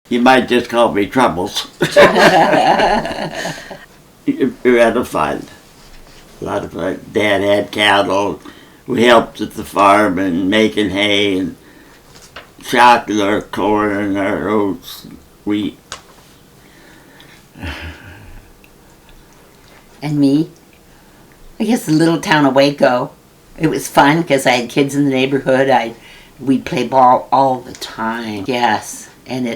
You might just call me Troubles. We had a fun. A lot of fun. Dad had cattle. We helped at the farm and making hay and shocking our corn and our oats, wheat. And me? I guess the little town of Waco. It was fun because I had kids in the neighborhood. We'd play ball all the time. Yes, and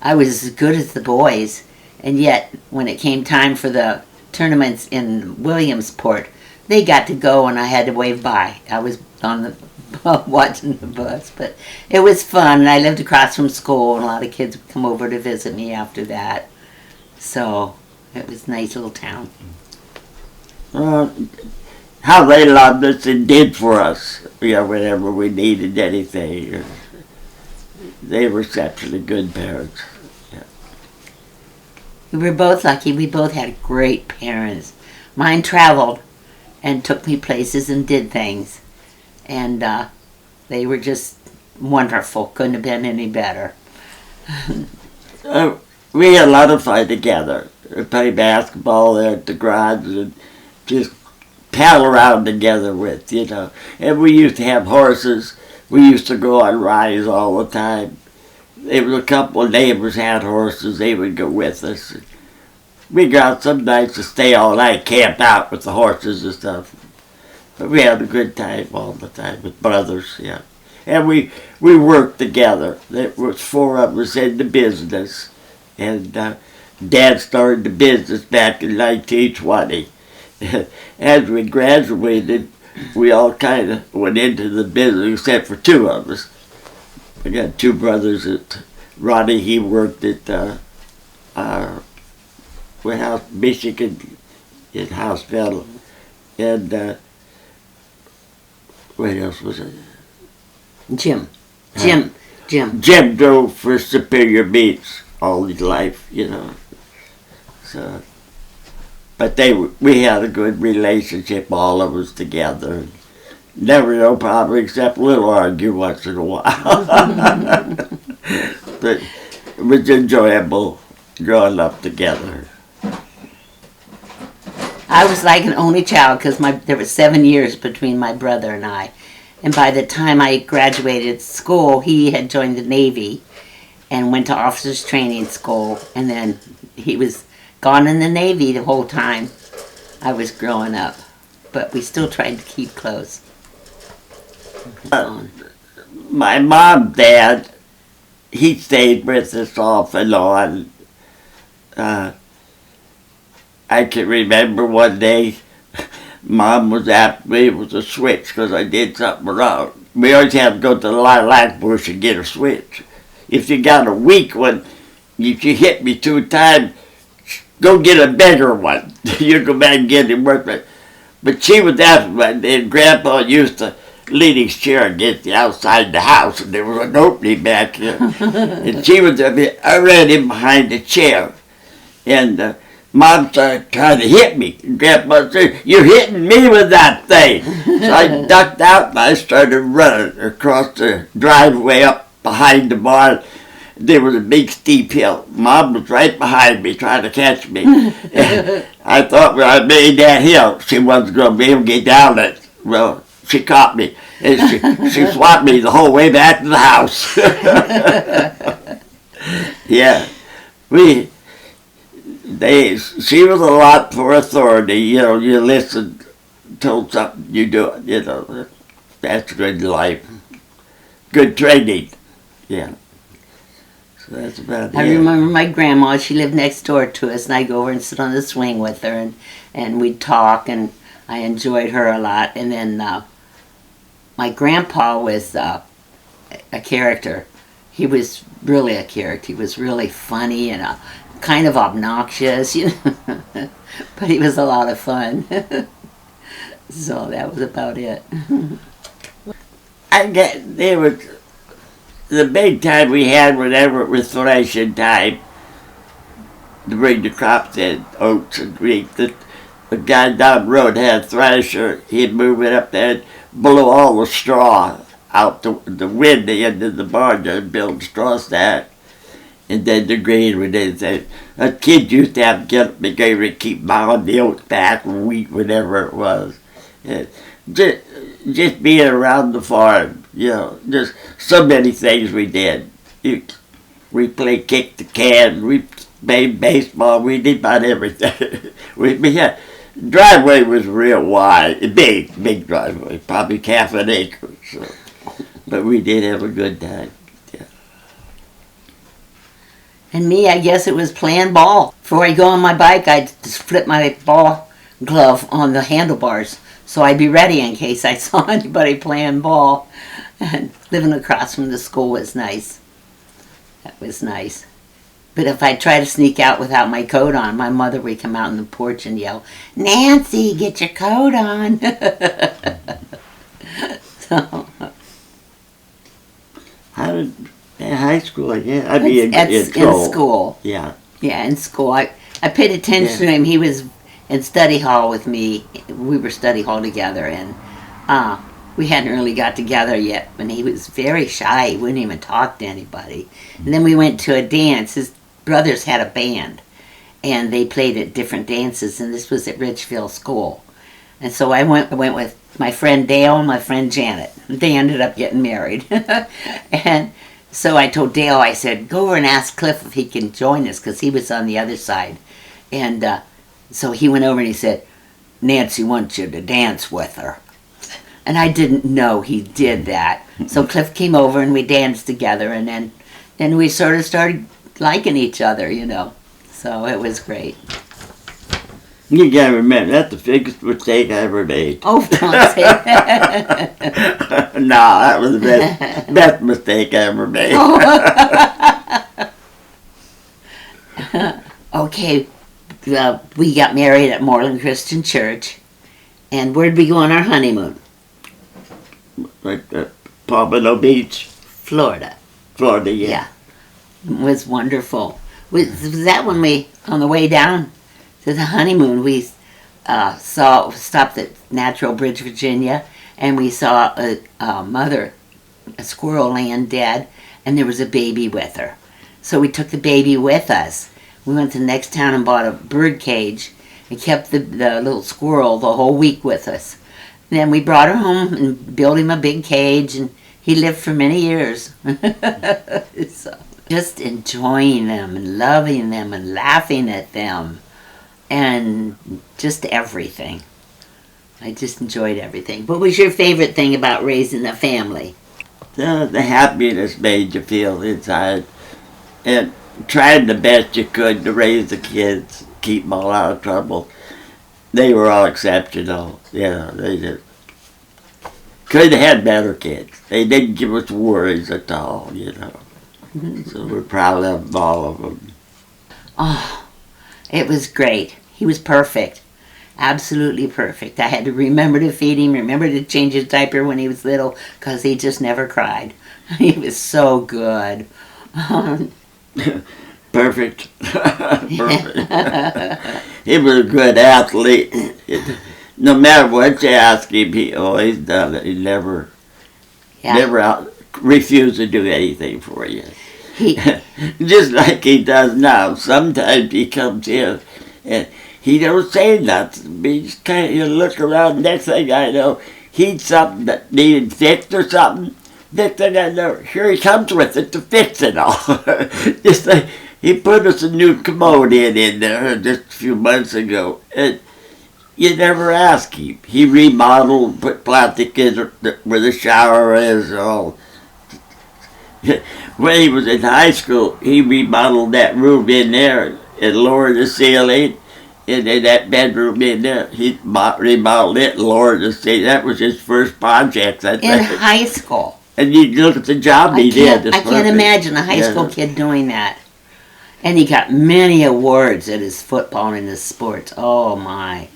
I was as good as the boys. And yet, when it came time for the tournaments in Williamsport, they got to go and I had to wave bye. I was on the watching the bus, but it was fun. And I lived across from school, and a lot of kids would come over to visit me after that. So it was a nice little town. How they loved us and did for us, whenever we needed anything. They were exceptionally good parents. Yeah. We were both lucky. We both had great parents. Mine traveled and took me places and did things. And they were just wonderful. Couldn't have been any better. We had a lot of fun together. We played basketball there at the garage and just pal around together with, And we used to have horses. We used to go on rides all the time. There was a couple of neighbors had horses. They would go with us. We'd go out some nights to stay all night, camped out with the horses and stuff. But we had a good time all the time with brothers, yeah. And we worked together. There was 4 of us in the business. And Dad started the business back in 1920. As we graduated, we all kind of went into the business, except for 2 of us. I got 2 brothers. Ronnie, he worked at Warehouse, Michigan, in hospital. And what else was it? Jim drove for Superior Meats all his life, So, but we had a good relationship, all of us together. Never no problem except we'll argue once in a while. But it was enjoyable growing up together. I was like an only child because there were 7 years between my brother and I. And by the time I graduated school, he had joined the Navy and went to officers training school. And then he was gone in the Navy the whole time I was growing up. But we still tried to keep close. My mom, Dad, he stayed with us off and on. I can remember one day, Mom was after me with a switch because I did something wrong. We always had to go to the lilac bush and get a switch. If you got a weak one, if you hit me 2 times, go get a bigger one. You go back and get him worth it. But she was after me, and Grandpa used to lean his chair against the outside of the house, and there was an opening back there. And she was, I ran in behind the chair, and Mom started trying to hit me. And Grandpa said, "You're hitting me with that thing." So I ducked out and I started running across the driveway up behind the barn. There was a big steep hill. Mom was right behind me trying to catch me. I thought when I made that hill, she wasn't going to be able to get down it. Well, she caught me. And she swapped me the whole way back to the house. Yeah. She was a lot for authority. You listen, told something, you do it. That's good life. Good training. Yeah. So that's about it. I remember my grandma, she lived next door to us, and I'd go over and sit on the swing with her, and we'd talk, and I enjoyed her a lot. And then my grandpa was a character. He was really a character. He was really funny and kind of obnoxious, but he was a lot of fun. So that was about it. The big time we had whenever it was threshing time to bring the crops in, oats and wheat. The guy down the road had a thresher. He'd move it up there and blow all the straw out the wind into the barn and build a straw stack. And then the green one is that a kid used to have to get up and go and keep mowing the oats back or wheat, whatever it was. And just being around the farm, just so many things we did. We played kick the can, we played baseball, we did about everything. we had driveway was real wide, big driveway, probably half an acre. So. But we did have a good time. And me, I guess it was playing ball. Before I go on my bike, I'd just flip my ball glove on the handlebars so I'd be ready in case I saw anybody playing ball. And living across from the school was nice. That was nice. But if I try to sneak out without my coat on, my mother would come out on the porch and yell, "Nancy, get your coat on." So, How did in high school? Yeah, I mean in school. Yeah. Yeah, in school. I paid attention to him. He was in study hall with me. We were study hall together, and we hadn't really got together yet. And he was very shy. He wouldn't even talk to anybody. And then we went to a dance. His brothers had a band, and they played at different dances. And this was at Ridgefield School. And so I went with my friend Dale and my friend Janet. They ended up getting married. And so I told Dale, I said, go over and ask Cliff if he can join us, because he was on the other side. And so he went over and he said, Nancy wants you to dance with her. And I didn't know he did that. So Cliff came over and we danced together, and then we sort of started liking each other, So it was great. You gotta remember, that's the biggest mistake I ever made. Oh, don't say that. No, that was the best mistake I ever made. Okay, we got married at Moreland Christian Church. And where'd we go on our honeymoon? Like Pompano Beach. Florida. Florida, yeah. It was wonderful. Was that when we, on the way down to the honeymoon, we stopped at Natural Bridge, Virginia, and we saw a squirrel laying dead, and there was a baby with her. So we took the baby with us. We went to the next town and bought a bird cage and kept the little squirrel the whole week with us. And then we brought her home and built him a big cage, and he lived for many years. So, just enjoying them and loving them and laughing at them and just everything. I just enjoyed everything. What was your favorite thing about raising a family? The happiness made you feel inside, and trying the best you could to raise the kids, keep them all out of trouble. They were all exceptional. They just could have had better kids. They didn't give us worries at all, So we're proud of all of them. Oh, it was great. He was perfect. Absolutely perfect. I had to remember to feed him, remember to change his diaper when he was little, because he just never cried. He was so good. Perfect. Perfect. He was a good athlete. No matter what you ask him, he always done it. He never refused to do anything for you. Just like he does now. Sometimes he comes in and he don't say nothing. He just kind of look around. Next thing I know, he'd something that needed fixed or something. Next thing I know, here he comes with it to fix it all. Just like he put us a new commode in there just a few months ago. And you never ask him. He remodeled, put plastic in where the shower is. All. When he was in high school, he remodeled that room in there and lowered the ceiling. And in that bedroom in there, he remodeled it and lowered the ceiling. That was his first project. In high school. And you look at the job he did. I can't imagine a high school kid doing that. And he got many awards at his football and his sports. Oh my.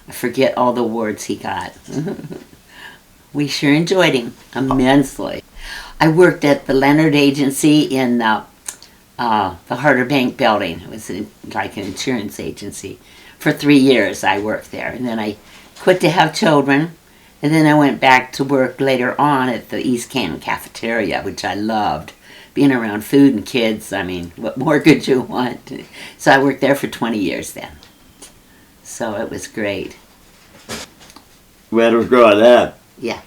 I forget all the awards he got. We sure enjoyed him immensely. I worked at the Leonard Agency in the Harder Bank building. It was like an insurance agency. For 3 years I worked there. And then I quit to have children. And then I went back to work later on at the East Canton cafeteria, which I loved. being around food and kids. I mean, what more could you want? So I worked there for 20 years then. So it was great. When I was growing up, Yeah.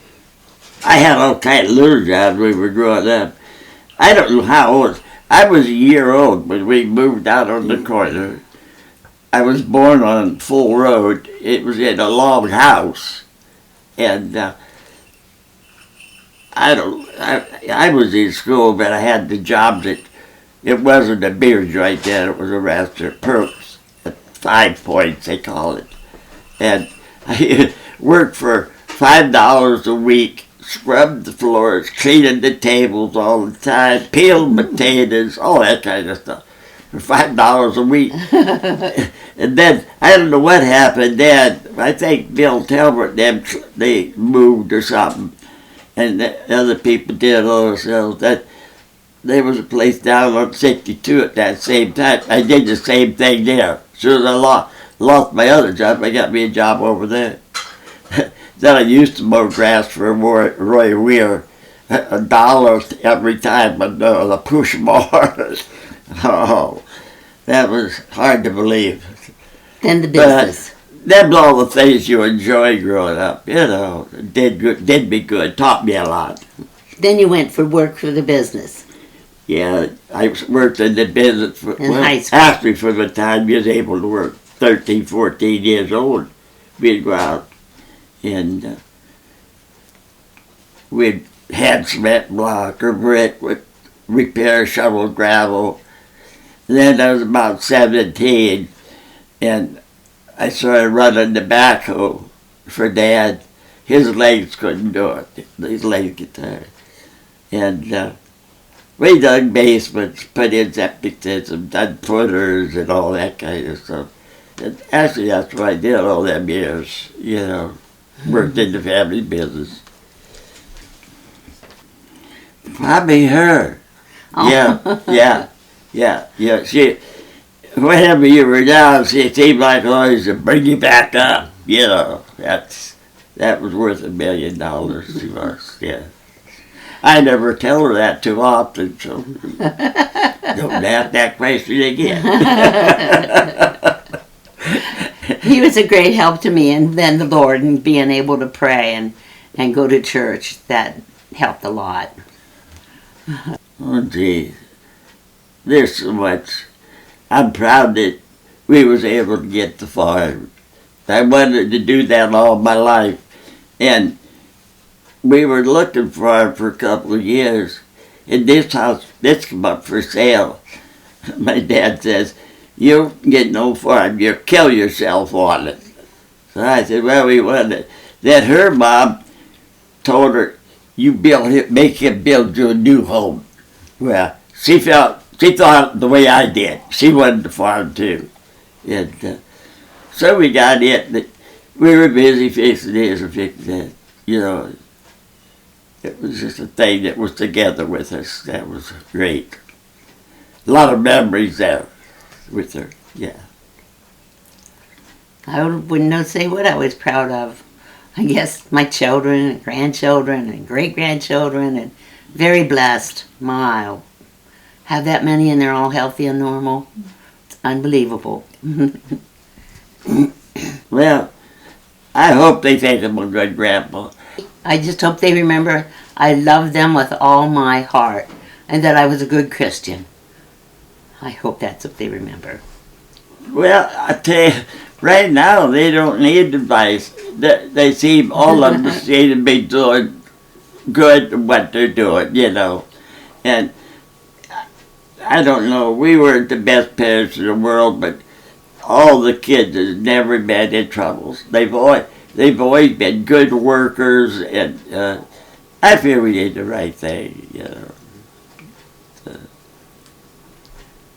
I had all kinds of little jobs when we were growing up. I don't know how old. I was a year old when we moved out on the corner. I was born on Full Road. It was in a log house. And I was in school, but I had the job that it wasn't a beer joint then, it was a restaurant, Perks, at 5 Points they call it. And I worked for $5 a week, scrubbed the floors, cleaning the tables all the time, peeled potatoes, all that kind of stuff, for $5 a week. And then, I don't know what happened then, I think Bill Talbot, they moved or something. And the other people did also. That there was a place down on 62 at that same time. I did the same thing there. As soon as I lost my other job, I got me a job over there. Then I used to mow grass for Roy Weir, $1 every time on the push mower. Oh, that was hard to believe. Then the business. Them all the things you enjoy growing up, you know, did me good, taught me a lot. Then you went for work for the business. Yeah, I worked in the business for, high school. Actually for the time you was able to work, 13, 14 years old. We'd go out and we'd hand cement block or brick, with repair, shovel, gravel. And then I was about 17 and I started running the backhoe for Dad. His legs couldn't do it. His legs get tired. And we dug basements, put in septic systems, done footers and all that kind of stuff. And actually, that's what I did all them years, you know. Worked in the family business. Probably her. Oh. Yeah. Whenever you were down, it seemed like always to bring you back up. You know, that was worth $1 million to us. Yeah, I never tell her that too often, so don't ask that question again. He was a great help to me, and then the Lord, and being able to pray and go to church, that helped a lot. Oh, gee, there's so much. I'm proud that we was able to get the farm. I wanted to do that all my life. And we were looking for it for a couple of years. And this house, this came up for sale. My dad says, you get no farm, you'll kill yourself on it. So I said, well, we want it. Then her mom told her, make him build you a new home. Well, she thought the way I did. She wanted the farm too. And so we got it. But we were busy fixing this and fixing that. You know, it was just a thing that was together with us. That was great. A lot of memories there with her, yeah. I wouldn't say what I was proud of. I guess my children and grandchildren and great-grandchildren, and very blessed. My, have that many and they're all healthy and normal. It's unbelievable. Well, I hope they think I'm a good grandpa. I just hope they remember I love them with all my heart and that I was a good Christian. I hope that's what they remember. Well, I tell you, right now they don't need advice. They seem, all of them seem to be doing good at what they're doing, you know. And I don't know, we weren't the best parents in the world, but all the kids have never been in troubles. They've always been good workers, and I feel we did the right thing, you know.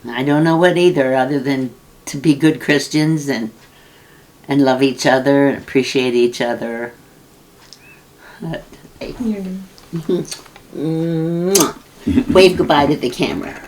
I don't know what either, other than to be good Christians and love each other and appreciate each other. Wave goodbye to the camera.